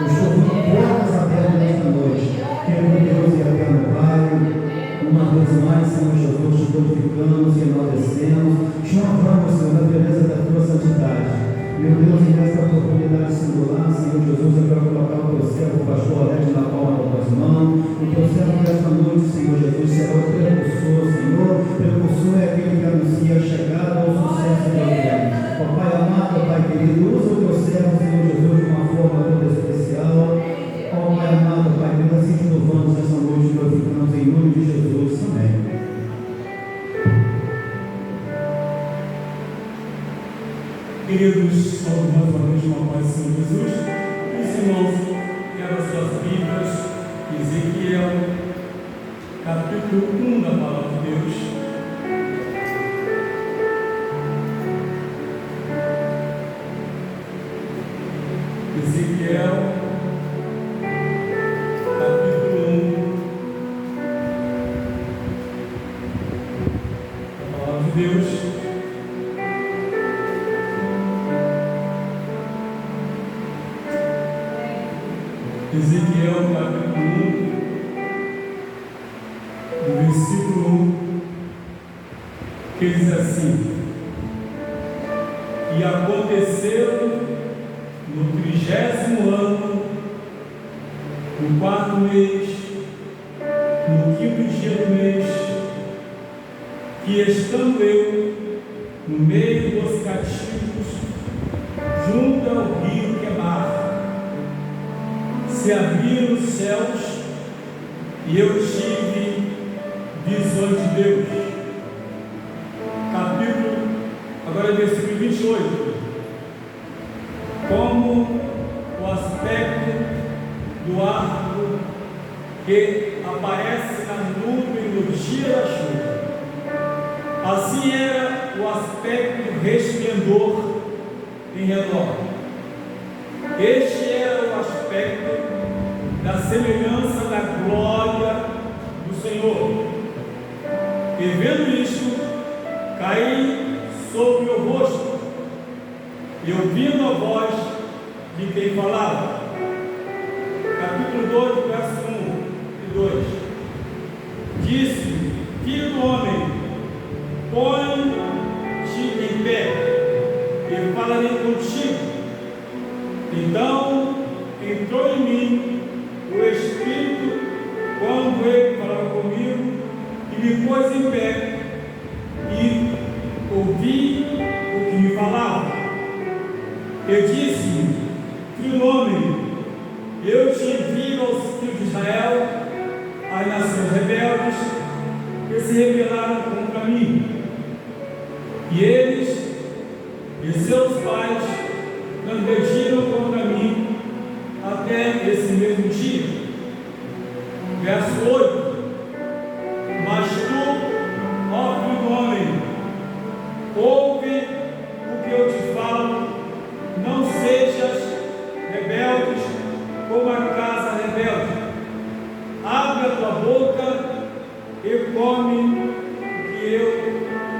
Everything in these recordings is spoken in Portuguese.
Eu estou vendo portas abertas nesta noite. Querido Deus e eterno Pai, uma vez mais, Senhor Jesus, te glorificamos e enaltecemos, te honramos, Senhor, na beleza da tua santidade. Meu Deus, e nesta oportunidade singular, Senhor Jesus, eu quero colocar o teu servo, o pastor Alex, na palma das tuas mãos. O teu servo nesta noite, Senhor Jesus, será o precursor, Senhor. Precursor é aquele que anuncia a chegada ao sucesso de alguém. Ó Pai amado, Pai querido, usa o teu servo, Senhor Jesus, de uma forma toda especial. Ó Pai amado, Pai querido, assim te louvamos nessa noite, glorificamos em nome de Jesus. Amém. Queridos, saúde mais uma vez com a paz do Senhor Jesus. Os irmãos, quero as suas Bíblias, Ezequiel, capítulo 1 da Palavra de Deus. Ezequiel, capítulo 1 da Palavra de Deus. Ezequiel capítulo 1, do versículo 1, que diz assim: E aconteceu no 30º ano, no 4º mês, no 5º dia do mês, que estando eu no meio dos cativos, junto ao rio Quebar, se abriram os céus e eu tive visões de Deus. Capítulo, agora versículo 28. Como o aspecto do arco que aparece na nuvem no dia da chuva, assim era o aspecto resplendor em redor. Este era o aspecto da semelhança da glória do Senhor. E vendo isto, caí sobre o meu rosto, e ouvindo a voz de quem falava. Capítulo 2, verso 1 e 2. Disse: Filho do homem, põe-te em pé, e falarei contigo. Então entrou em mim o Espírito quando ele falava comigo, e me pôs em pé, e ouvi o que me falava. Eu disse: Filho do homem, eu te envio aos filhos de Israel, às nações rebeldes, que se rebelaram contra mim. E eles e seus pais transgrediram contra mim até esse mesmo dia. Verso 8. Mas tu, ó filho do homem, ouve o que eu te falo, não sejas rebeldes como a casa rebelde. Abre a tua boca e come o que eu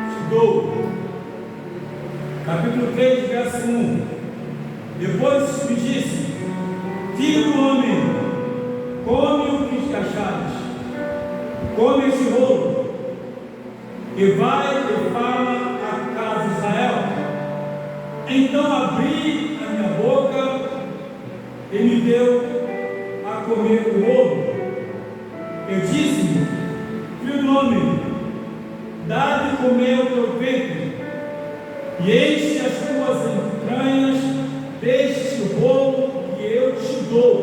te dou. Capítulo 3, verso 1. Depois me disse: Filho do homem, come o que te achares, come este rolo, e vai e fala à casa de Israel. Então abri a minha boca e me deu a comer o rolo. Eu disse: Filho do homem, dá de comer o teu peito, e enche as tuas entranhas deste rolo que eu te dou.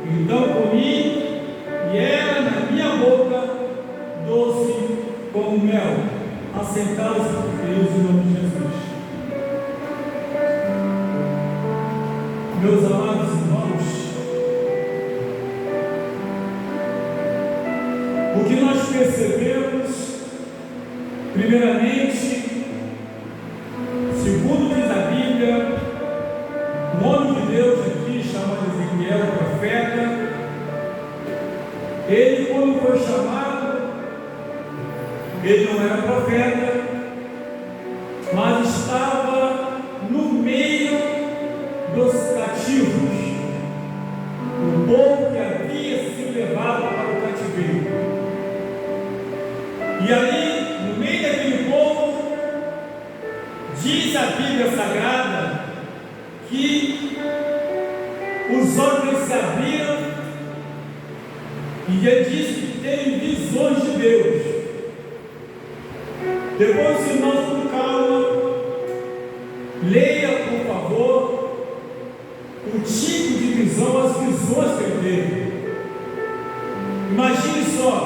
Então comi, e era na minha boca doce como mel. Assentados, Deus, em nome de Jesus. Meus amados irmãos, o que nós percebemos, primeiramente, segundo diz a Bíblia, o homem de Deus aqui, chamado Ezequiel, profeta, ele, quando foi chamado, ele não era profeta, mas estava no meio dos cativos. os olhos deles se abriram e ele disse que tem visões de Deus. Depois, os irmãos, com calma, leia, por favor, o tipo de visão, as visões que ele teve. Imagine só,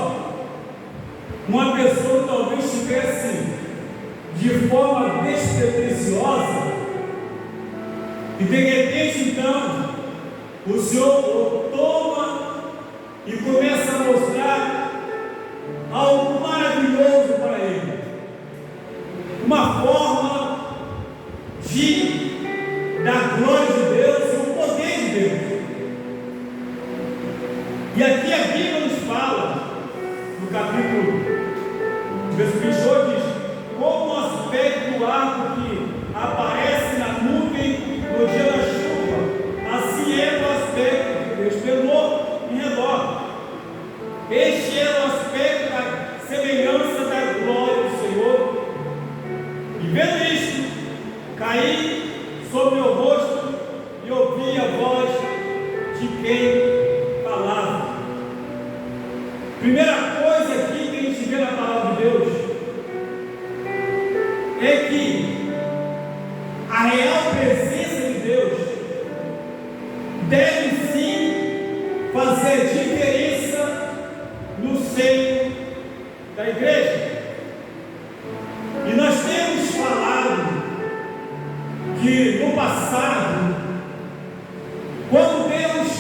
uma pessoa que talvez estivesse de forma despretensiosa e de repente então o Senhor o toma e começa a mostrar algo maravilhoso para ele, uma forma da glória de Deus e o poder de Deus. E aqui a Bíblia nos fala, no capítulo, verso 28, diz: como o aspecto do arco que aparece na nuvem no dia da chuva, assim era o aspecto de Deus pelo em redor. Este era o aspecto da semelhança da glória do Senhor. E vendo isto, caí sobre o meu rosto e ouvi a voz de quem falava. Primeira coisa aqui que a gente vê na palavra de Deus é que a real presença de Deus deve sim fazer diferença no seio da igreja. E nós temos falado que no passado, quando Deus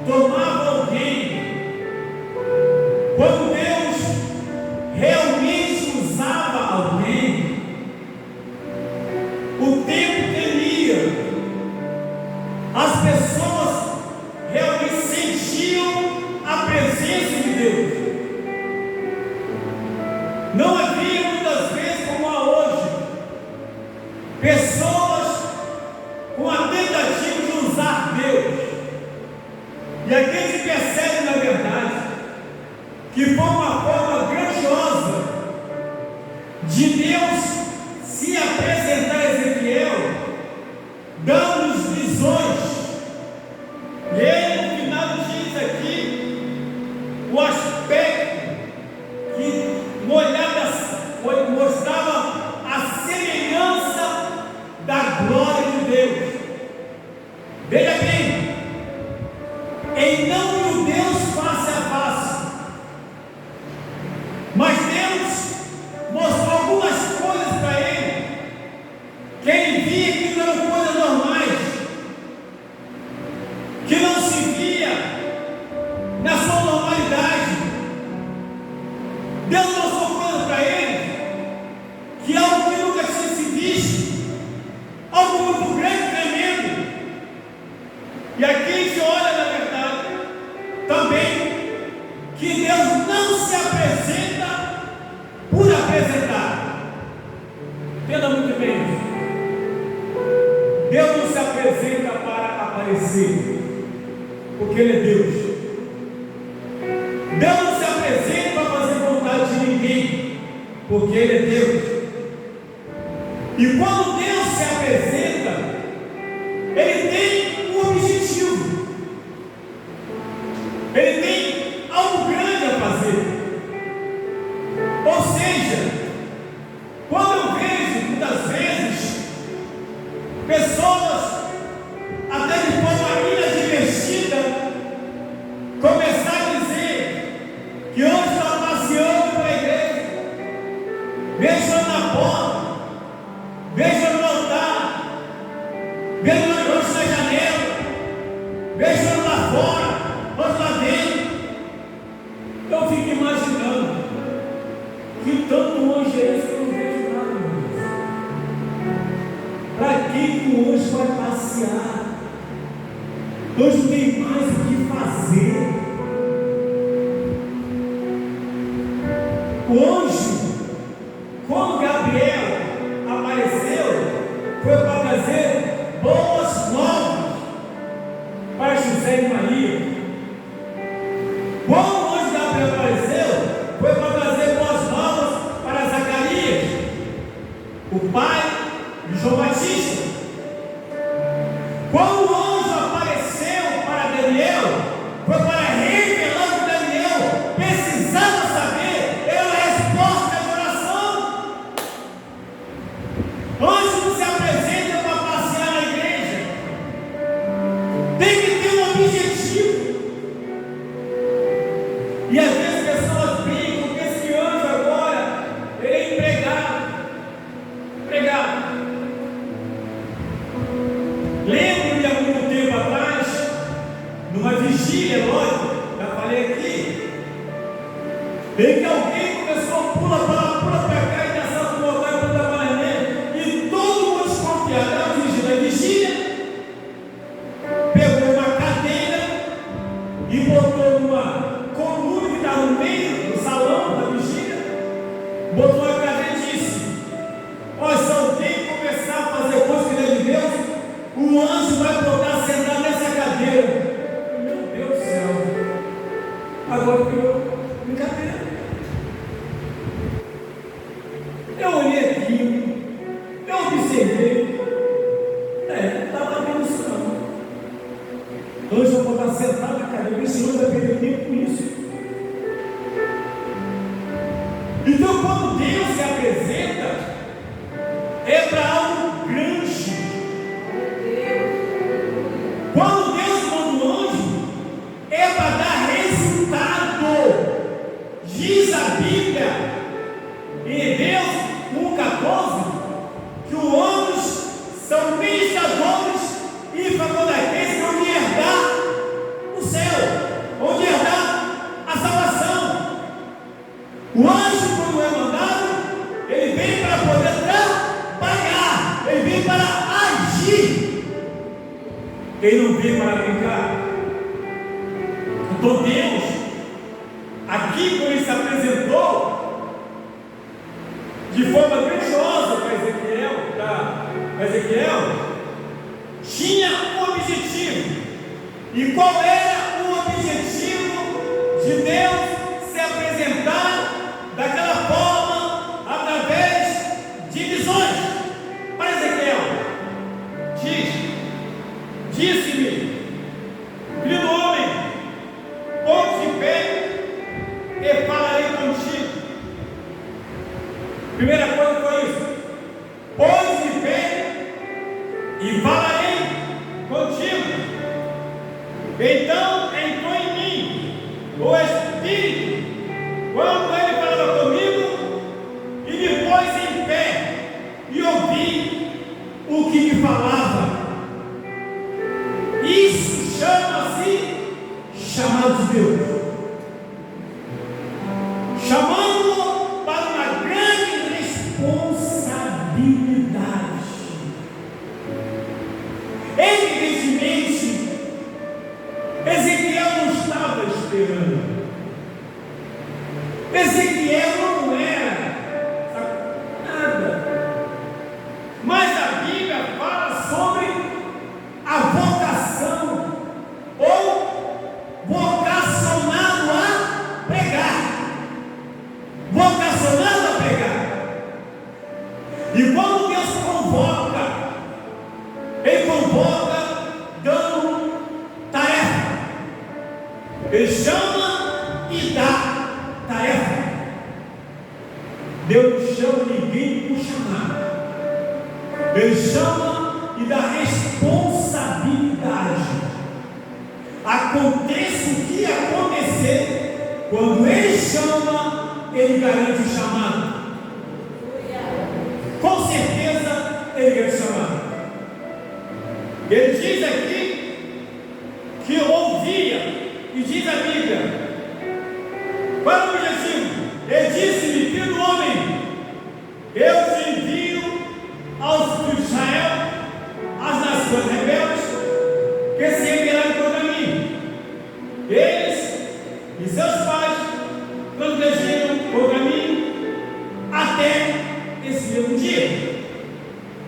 tomava alguém, quando Deus realmente usava alguém, o tempo temia, as pessoas realmente sentiam a presença de Deus. Não havia muitas vezes como há hoje, pessoas com a tentativa de usar Deus. E aqui a gente percebe, na verdade, que foi uma forma grandiosa de Deus se apresentar a Ezequiel, dando-nos visões. E ele, no final, diz aqui o aspecto que mostrava a semelhança da glória de Deus. Veja bem, em não viu Deus face a face, mas Deus mostrou algumas coisas para ele, que ele via que não eram coisas normais, que não se via na sua normalidade. Deus mostrou coisas para ele, que algo que nunca tinha se visto, algo muito grande, tremendo. E aqui a gente olha, na verdade, também, que Deus não se apresenta por apresentar. Entenda muito bem isso. Deus não se apresenta para aparecer, porque Ele é Deus. Deus não se apresenta para fazer vontade de ninguém, porque Ele é Deus. E quando Deus se apresenta, Ele tem um objetivo, Ele tem algo grande a fazer. Ou seja, quando eu vejo muitas vezes pessoas, até de forma inadvertida, começar a dizer que hoje está passeando pela igreja, beijando na porta, beijando no altar, beijando hoje na janela, beijando lá fora, hoje lá dentro. Eu fico imaginando que tanto anjo é esse que eu não vejo nada, meu Deus. Para que o anjo vai passear? O anjo tem mais o que fazer. O anjo, quando Gabriel apareceu, foi para trazer boas novas para José e Maria. Quando o anjo Gabriel apareceu, foi para trazer boas novas para Zacarias, o pai de João Batista. Quando o Tem que ter um objetivo. E às vezes pessoas brincam que esse anjo agora ele é empregado. Lembro de há muito tempo atrás, numa vigília, lógico, já falei aqui, em que alguém começou a pula para cá e nessa rua vai para trabalhar nele, e todo mundo desconfiado. Era uma vigília, pegou uma cadeira e botou numa coluna que estava no meio do salão da vigília, botou uma cadeira e disse: ó, se alguém começar a fazer coisa que não é de Deus, o anjo vai botar sentado nessa cadeira. Meu Deus do céu, agora pegou brincadeira. Eu olhei aqui, eu observei, não estava vendo isso não. Hoje eu vou estar sentado na cadeira, esse senhor vai perder tempo com isso. Então, quando Deus se apresenta, é para algo grande. Quando Deus manda um anjo, é para dar resultado. Diz a Bíblia, em Hebreus 1,14, que os anjos são ministradores e facultativos que vão herdar o céu, vão herdar a salvação. O anjo, quando é mandado, ele vem para poder trabalhar, ele vem para agir, ele não vem para brincar. Então Deus, aqui quando ele se apresentou de forma grandiosa para Ezequiel, tinha um objetivo. E qual era o objetivo de Deus se apresentar daquela forma, através de visões para Ezequiel? Disse-me, filho do homem, ponte de pé e falarei contigo. Primeira coisa foi isso: ponte de pé e falarei contigo. Então entrou em mim o Espírito, quando ele falava comigo, e me pôs em pé, e ouvi o que me falava. Isso chama-se chamado de Deus, chamando para uma grande responsabilidade. Evidentemente, Ezequiel não estava esperando. Ezequiel não era nada. Mas a Bíblia fala sobre a vocação, ou vocacionado a pregar. Vocacionado a pregar. E quando Deus convoca, Ele convoca dando tarefa. Ele chama e dá tarefa. Deus não chama ninguém por chamar. Ele chama e dá responsabilidade. Aconteça o que acontecer, quando Ele chama, Ele garante o chamado. Com certeza Ele garante o chamado. Ele diz aqui que ouvia, e diz a Bíblia, qual é o objetivo? Ele disse-me, filho do homem, eu te envio aos filhos de Israel, às nações rebeldes, que se rebelaram contra mim. Eles e seus pais protegiram contra mim até esse mesmo dia.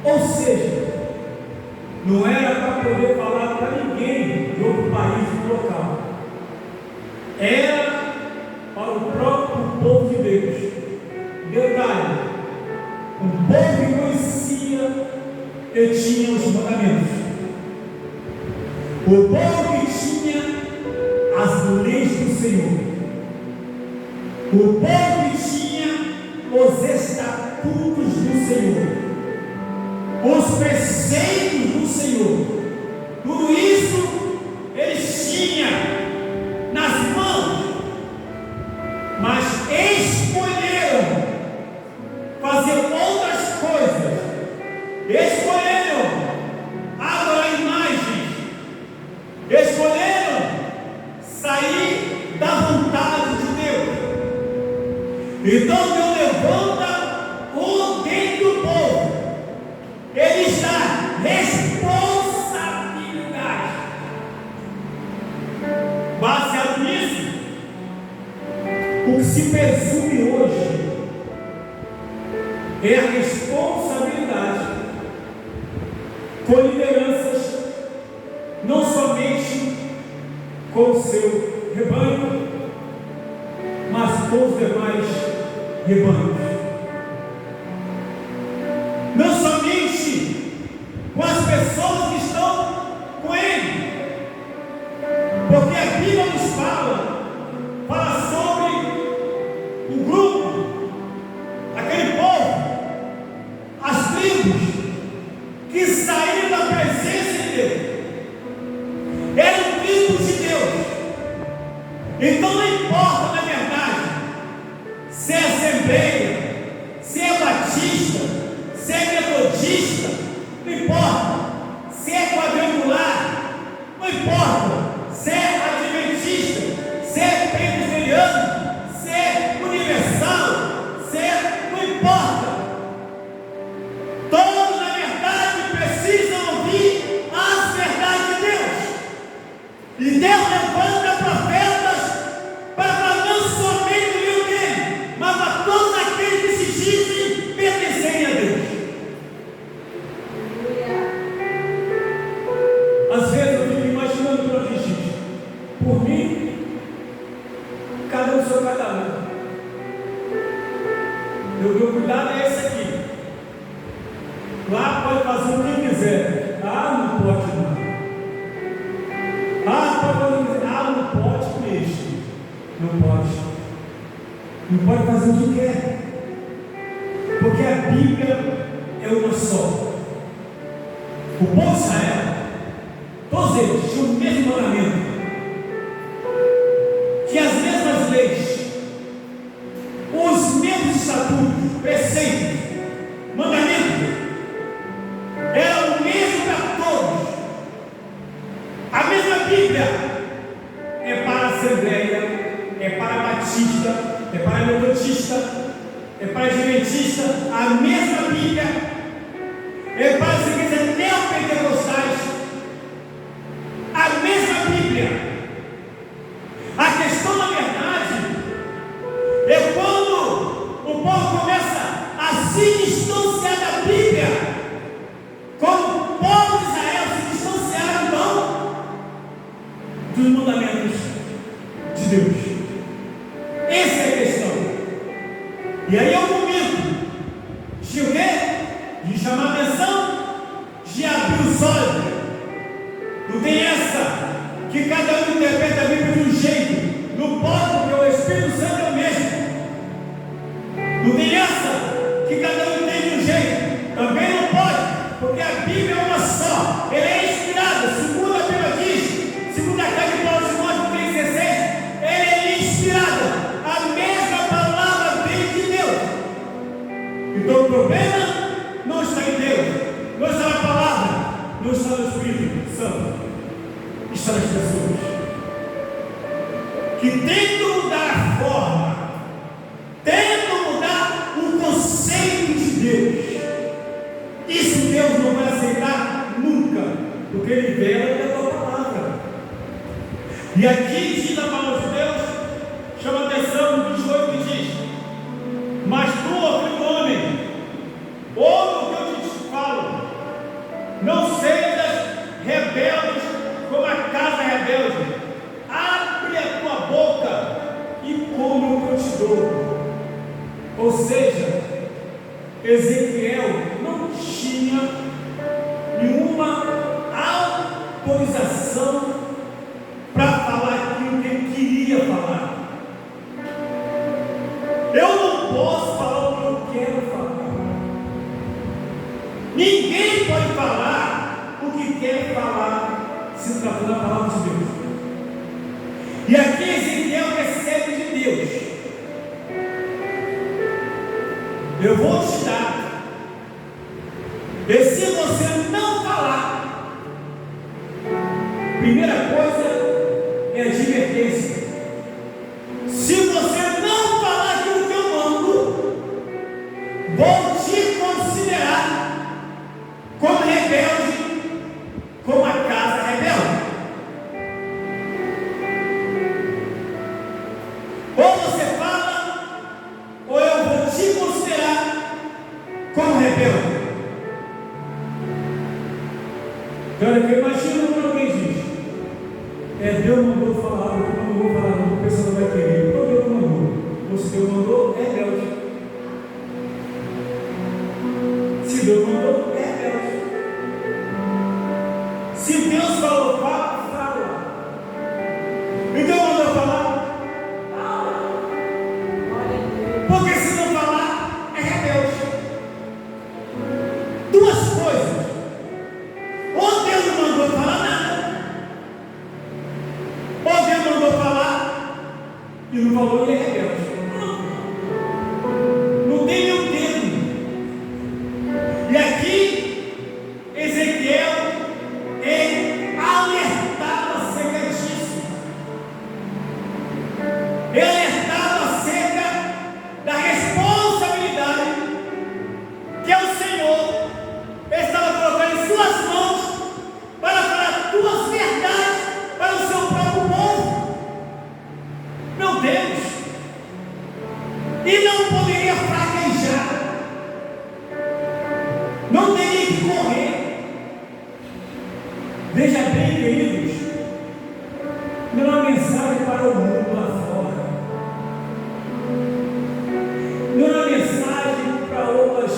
Ou seja, não era para poder falar para ninguém de outro país, do local. Era para o próprio povo de Deus. Detalhe: um povo que conhecia e tinha os mandamentos. O povo que tinha as leis do Senhor. O povo que tinha os estatutos do Senhor. Os preceitos do Senhor. Tudo isso Então Deus levanta o dentro do povo. Ele está responsabilidade. Baseado nisso, o que se presume hoje é a responsabilidade com lideranças, não somente com o seu rebanho, mas com os demais rebanhos. Não somente com as pessoas que estão com ele, porque a Bíblia nos fala sobre o grupo, aquele povo, as tribos que saíram da presença de Deus, eram tribos de Deus. Então não importa, na verdade, se é assembleia, se é batista, se é metodista, não importa, se é quadrangular, não importa, se é adventista, se é presbiteriano, se é universal, se é, não importa. Todos, na verdade, precisam ouvir as verdades de Deus. E Deus levanta profetas para não somente ouvir dele, mas para todos aqueles que se dizem pertencerem a Deus. Às vezes eu fico imaginando para mim, gente, por mim, cada um seu cada um. Meu cuidado é esse aqui. Lá pode fazer o que quiser. Não pode não. Pode fazer o que quiser. Não pode mesmo. Não pode. Não pode fazer o que quer. Porque a Bíblia é uma só. O povo de Israel, todos eles tinham o mesmo mandamento, tinham as mesmas leis, os mesmos estatutos, preceitos, mandamentos, era o mesmo para todos. A mesma Bíblia é para a Assembleia, é para a Batista, é para a Metodista, é para a Adventista. A mesma Bíblia é para as igrejas neopentecostais. A mesma Bíblia. A questão, na verdade, é quando o povo começa a se distanciar da Bíblia, como o povo de Israel se distanciaram, então, dos mandamentos de Deus. Essa é a questão. E aí é o momento de o quê? De chamar a atenção, de abrir os olhos. Não tem essa que cada um interpreta a Bíblia de um jeito. Não pode, porque o Espírito Santo é o mesmo. Não tem essa que cada um entende de um jeito. Também não pode, porque a Bíblia é uma só. Ela é inspirada, segundo a Bíblia diz, segundo a carta de Paulo de Timóteo 3,16, ela é inspirada. A mesma palavra vem de Deus. Então o problema não está em Deus, não está na palavra, não está no Espírito Santo, está nas pessoas que tentam mudar a forma, tentam mudar o conceito de Deus. Isso Deus não vai aceitar nunca, porque Ele vela pela palavra. E aqui diz a palavra de Deus, chama a atenção no 28 que diz: mas tu, ó filho do homem, ouve o que eu te falo, não sejas rebelde como a casa rebelde, abre a tua boca e come o que eu te dou. Ou seja, Ezequiel não tinha nenhuma autorização para falar aquilo que ele queria falar. Eu não posso falar o que eu quero falar. Ninguém pode falar o que quer falar se tratando da palavra de Deus. E aqui Ezequiel recebe de Deus: eu vou te dar, e se você não falar, primeira coisa é advertência. Se você não falar aquilo que eu mando, vou te considerar como rebelde, como a casa rebelde. Ou você fala, ou eu vou te considerar como rebelde. Cara, eu imagino quando alguém diz: Deus mandou falar, eu não vou falar, não, a pessoa não vai querer. Por que Deus não mandou? Ou se Deus mandou, é rebelde. Se Deus mandou, é rebelde. Se Deus falou, fala. E Deus mandou falar, porque se não falar, é rebelde. Duas coisas. Ou Deus não mandou falar nada, ou Deus mandou falar E não falou, e é rebelde. não tem nenhum termo. E aqui, Ezequiel, ele alertava acerca disso. Ele alertava acerca da responsabilidade que o Senhor estava colocando em suas mãos para falar tuas verdades para o seu próprio povo. Meu Deus! E não poderia fraquejar, não teria que correr. Veja bem, queridos, não é uma mensagem para o mundo lá fora. Não é uma mensagem para outras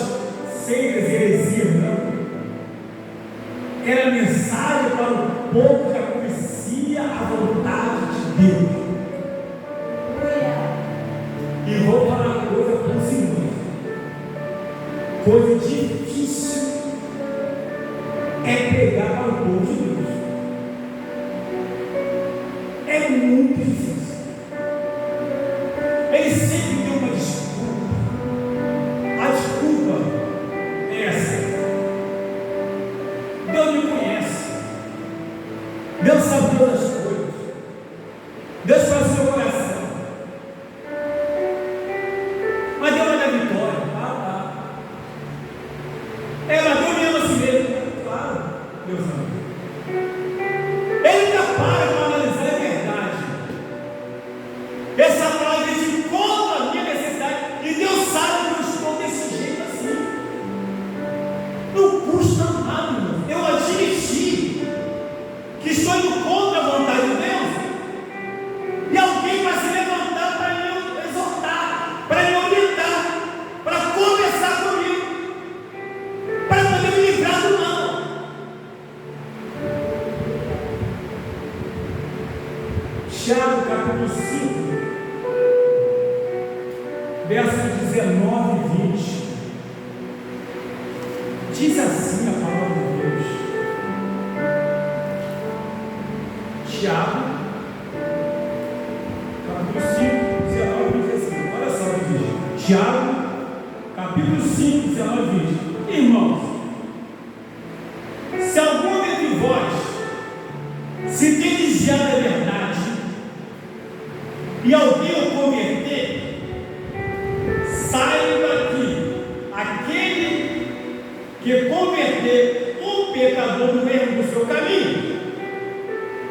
seitas e heresias, não. Era mensagem para o povo que conhecia a vontade de Deus. E vou falar uma coisa para os irmãos. Coisa difícil é pregar para o povo de Deus. É muito difícil. Ele sempre tem uma desculpa. A desculpa é essa: Deus me conhece. Deus sabe todas as coisas. Deus conhece o seu coração. Mas Deus vai dar vitória. Mas Deus me ama a si mesmo. Claro, Deus ama. Ele ainda para analisar a verdade. Essa palavra diz: encontra a minha necessidade. E Deus sabe que eu estou desse jeito assim. Não custa nada, irmão. Eu admiti que estou indo contra a vontade de Deus. E alguém vai se levantar para me exortar, para me orientar, para conversar comigo, para poder me livrar do mal. Tiago capítulo 5, versos 19 e 20. Diz assim a palavra de Deus. Tiago, capítulo 5, 19 e 20. Assim. Olha só o que diz. Tiago, capítulo 5, 19 e 20. Irmãos, Se algum dentre vós se tem desviado da verdade e alguém o converter, saiba que aquele que converter um pecador do erro do seu caminho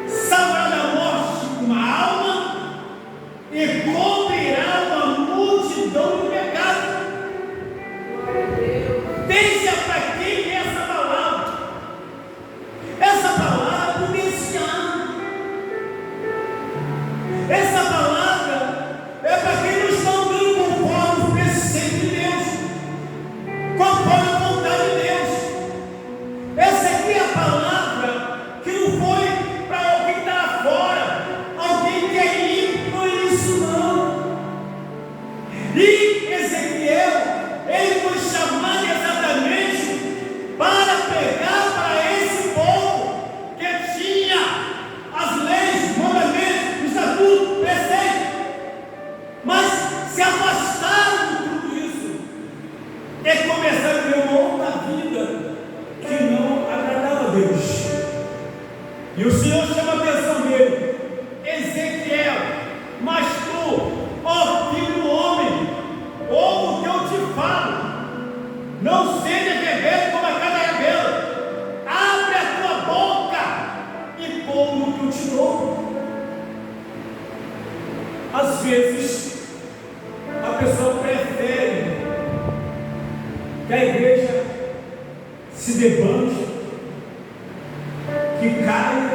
salvará da morte uma alma e cobrirá uma multidão de pecados. Veja para quem é essa palavra. Essa palavra é messiânica. Essa palavra é para quem não está andando conforme o preceito de Deus, conforme a vontade de Deus. Essa aqui é a palavra vezes, a pessoa prefere que a igreja se debande, que caia,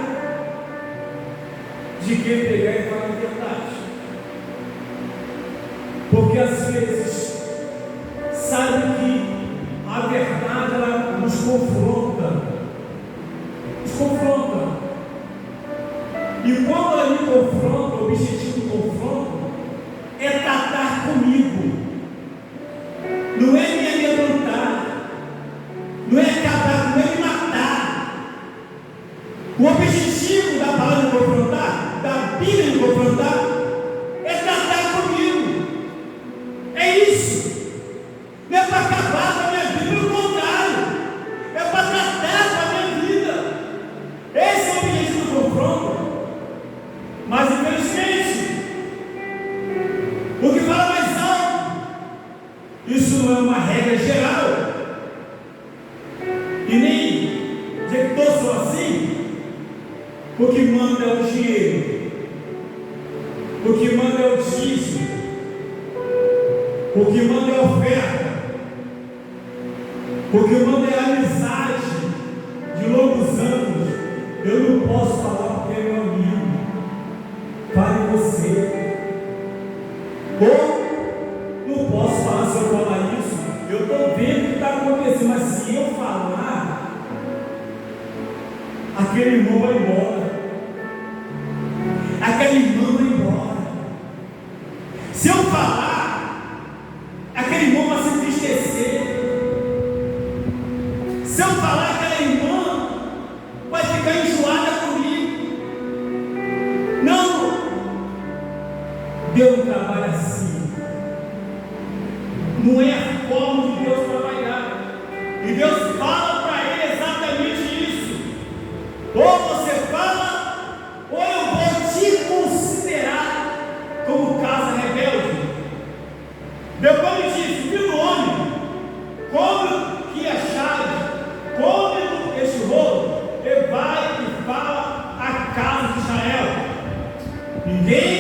de quem pegar e falar a verdade. Porque às vezes sabe que a verdade ela nos confronta. E quando ela me confronta, o objetivo do confronto é tratar comigo, não é me amedrontar, não é acabar, não é me matar. O objetivo da palavra de confrontar, da Bíblia de confrontar, é tratar comigo. É isso. Não é para acabar com a minha vida, pelo contrário, é para tratar com a minha vida. Esse é o objetivo do confronto. Mas infelizmente, o que fala mais alto, isso não é uma regra geral, e nem dizer que todos são assim. O que manda é o dinheiro, o que manda é o dízimo, o que manda é a oferta, o que manda é a amizade de longos anos. Eu não posso falar porque é meu amigo. Fale você. Ou não posso falar se eu falar isso. Eu estou vendo o que está acontecendo, mas se eu falar, aquele irmão vai embora. Aquele irmão vai embora. Se eu falar, aquele irmão vai se entristecer. Se eu falar, aquela irmã vai ficar enjoada comigo. Não! Deus não trabalha assim. Não é a forma de Deus trabalhar. E Deus fala para ele exatamente isso. Ou você fala, ou eu vou te considerar como casa rebelde. Depois ele disse: filho do homem, come que a chave, come este rolo, e vai e fala a casa de Israel. Ninguém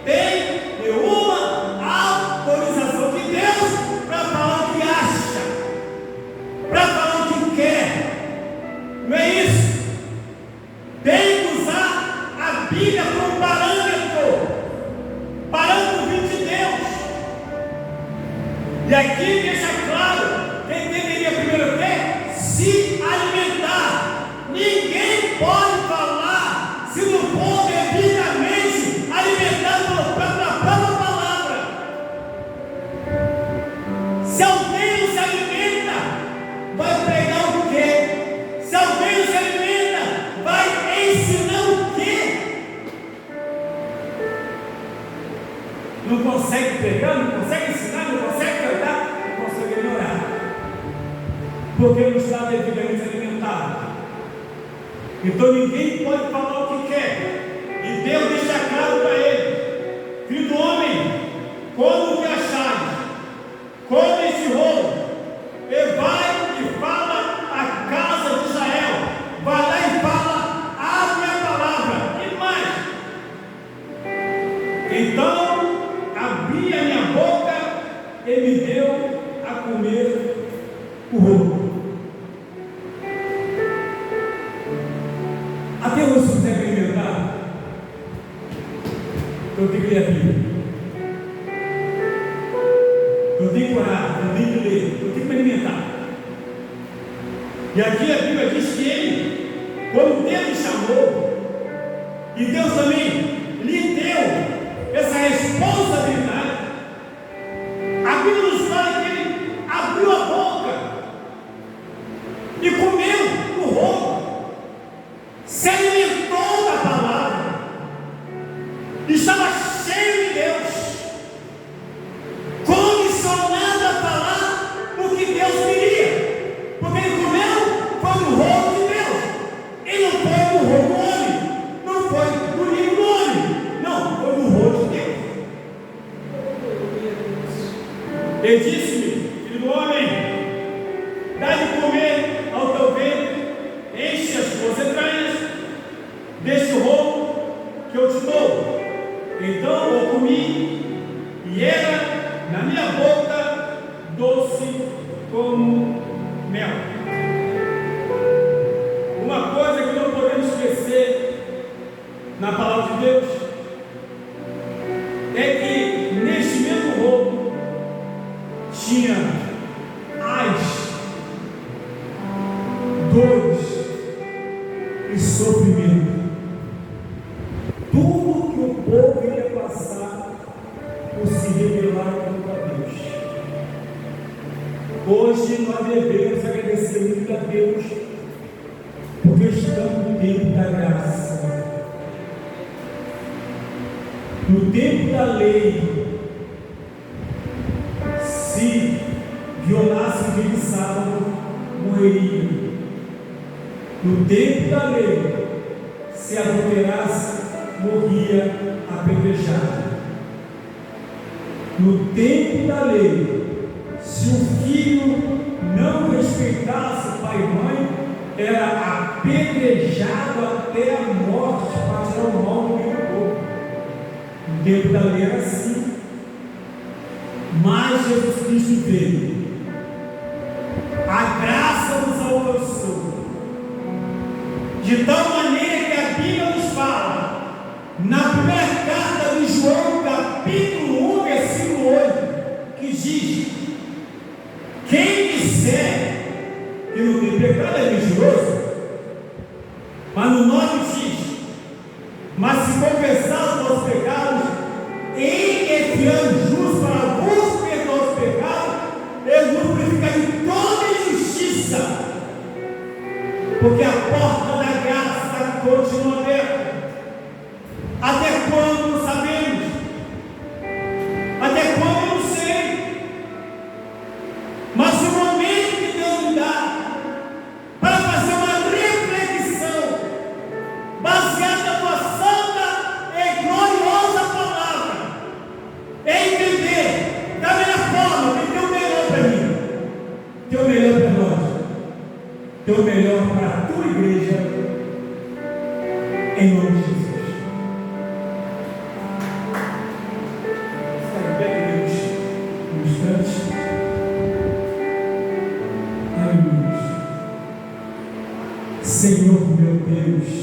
tem nenhuma autorização de Deus para falar o que acha, para falar o que quer. Não é isso? Tem que usar a Bíblia como parâmetro vindo de Deus. E aqui deixa claro quem deveria primeiro ter se alimentar. Ninguém pode falar se não for devidamente alimentado pela própria palavra. Se alguém não se alimenta, vai pregar o quê? Se alguém não se alimenta, vai ensinar o quê? Não consegue pregar, não consegue ensinar, não consegue cantar, não consegue melhorar, porque não está devidamente alimentado. Então ninguém pode falar o que quer, e Deus deixa claro para ele: filho do homem, come o que achares, come esse rolo, e vai e fala a casa de Israel. Vai lá e fala a minha palavra, e mais. Então abri a minha boca e me deu a comer o rolo. Até hoje, se você quer alimentar, eu tenho que ler a Bíblia, eu tenho que orar, eu tenho que ler, eu tenho que me alimentar. E aqui a Bíblia diz que ele, quando Deus lhe chamou, e Deus também lhe deu essa responsabilidade, a Bíblia nos fala que ele abriu a boca e comeu o rolo, se alimentou da palavra, estava cheio de Deus, condicionado a falar o que Deus queria, porque ele comeu foi no rolo de Deus, e não foi no rolo do homem, não foi no livro do homem, não, foi no rolo de Deus. Ele disse-me: filho do homem, dá de comer ao teu ventre, enche as tuas entranhas deste rolo que eu te dou. Então eu comi na palavra de Deus é que neste mesmo roubo tinha as dores e sofrimento. Tudo que o povo ia passar por se rebelar contra Deus. Hoje nós devemos agradecer muito a Deus, porque estamos no tempo da graça. No tempo da lei, se violasse o dia de sábado, morreria. No tempo da lei, se adulterasse, morria apedrejado. No tempo da lei, se o filho não respeitasse pai e mãe, era apedrejado até a morte para tirar o mal do meio do povo. No tempo da lei era assim. Mas Jesus Cristo veio. A graça nos alcançou. De tal maneira que a Bíblia nos fala, na primeira carta de João, capítulo 1, versículo 8, que diz: quem disser que não tem pecado é mentiroso. Mas no 9 diz: mas se confessar os nossos pecados, Ele é fiel e justo para vos perdoar os pecados e nos purificar de toda injustiça, porque a porta da graça continua aberta. Até quando não sabemos? Até quando eu não sei? Mas o momento que Deus me dá para fazer uma reflexão baseada na tua santa e gloriosa palavra, é entender da melhor forma que tem o melhor para mim, tem o melhor para nós, tem o melhor para a tua igreja, em nome de Jesus. Senhor meu Deus,